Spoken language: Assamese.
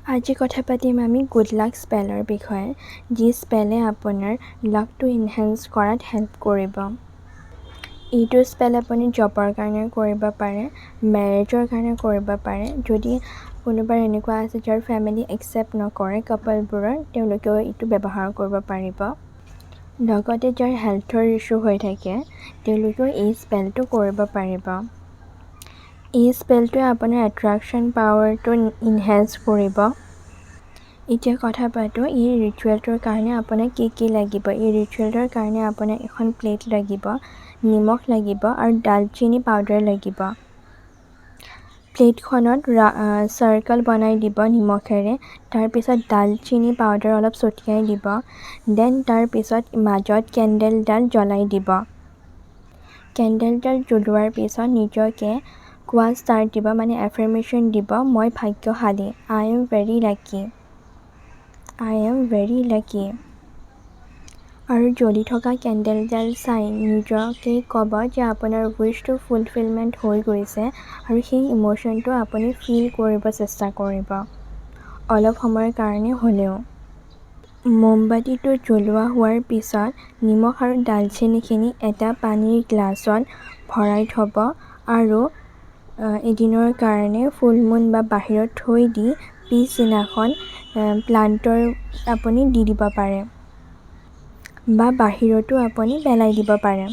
আজি কথা পাতিম আমি গুড লাক স্পেলৰ বিষয়ে, যি স্পেলে আপোনাৰ লাকটো ইনহেঞ্চ কৰাত হেল্প কৰিব। এইটো স্পেল আপুনি জবৰ কাৰণে কৰিব পাৰে, মেৰেজৰ কাৰণে কৰিব পাৰে। যদি কোনোবাৰ এনেকুৱা আছে যাৰ ফেমিলি একচেপ্ট নকৰে কাপলবোৰৰ, তেওঁলোকেও এইটো ব্যৱহাৰ কৰিব পাৰিব। লগতে যাৰ হেল্থৰ ইছ্যু হৈ থাকে, তেওঁলোকেও এই স্পেলটো কৰিব পাৰিব। এই স্পেলটোৱে আপোনাৰ এট্ৰেকশ্যন পাৱাৰটো ইনহেঞ্চ কৰিব। এতিয়া কথা পাতোঁ এই ৰিচুৱেলটোৰ কাৰণে আপোনাক কি লাগিব। এই ৰিচুৱেলটোৰ কাৰণে আপোনাক এখন প্লেট লাগিব, নিমখ লাগিব আৰু ডালচেনি পাউডাৰ লাগিব। প্লেটখনত চাৰ্কল বনাই দিব নিমখেৰে, তাৰপিছত ডালচেনি পাউডাৰ অলপ ছটিয়াই দিব। দেন তাৰপিছত মাজত কেণ্ডেলডাল জ্বলাই দিব। কেণ্ডেলডাল জ্বলোৱাৰ পিছত নিজকে কোৱা ষ্টাৰ্ট দিব, মানে এফাৰ্মেশ্যন দিব, মই ভাগ্যশালী, I am very lucky, I am very lucky. আৰু জ্বলি থকা কেণ্ডেলডাল চাই নিজকে ক'ব যে আপোনাৰ উইচটো ফুলফিলমেণ্ট হৈ গৈছে আৰু সেই ইম'শ্যনটো আপুনি ফিল কৰিব চেষ্টা কৰিব, অলপ সময়ৰ কাৰণে হ'লেও। মমবাতিটো জ্বলোৱা হোৱাৰ পিছত নিমখ আৰু ডালচেনিখিনি এটা পানীৰ গ্লাছত ভৰাই থ'ব আৰু এদিনৰ কাৰণে ফুল মুন বা বাহিৰত থৈ দি পিছদিনাখন প্লাণ্টৰ আপুনি দি দিব পাৰে বা বাহিৰতো আপুনি পেলাই দিব পাৰে।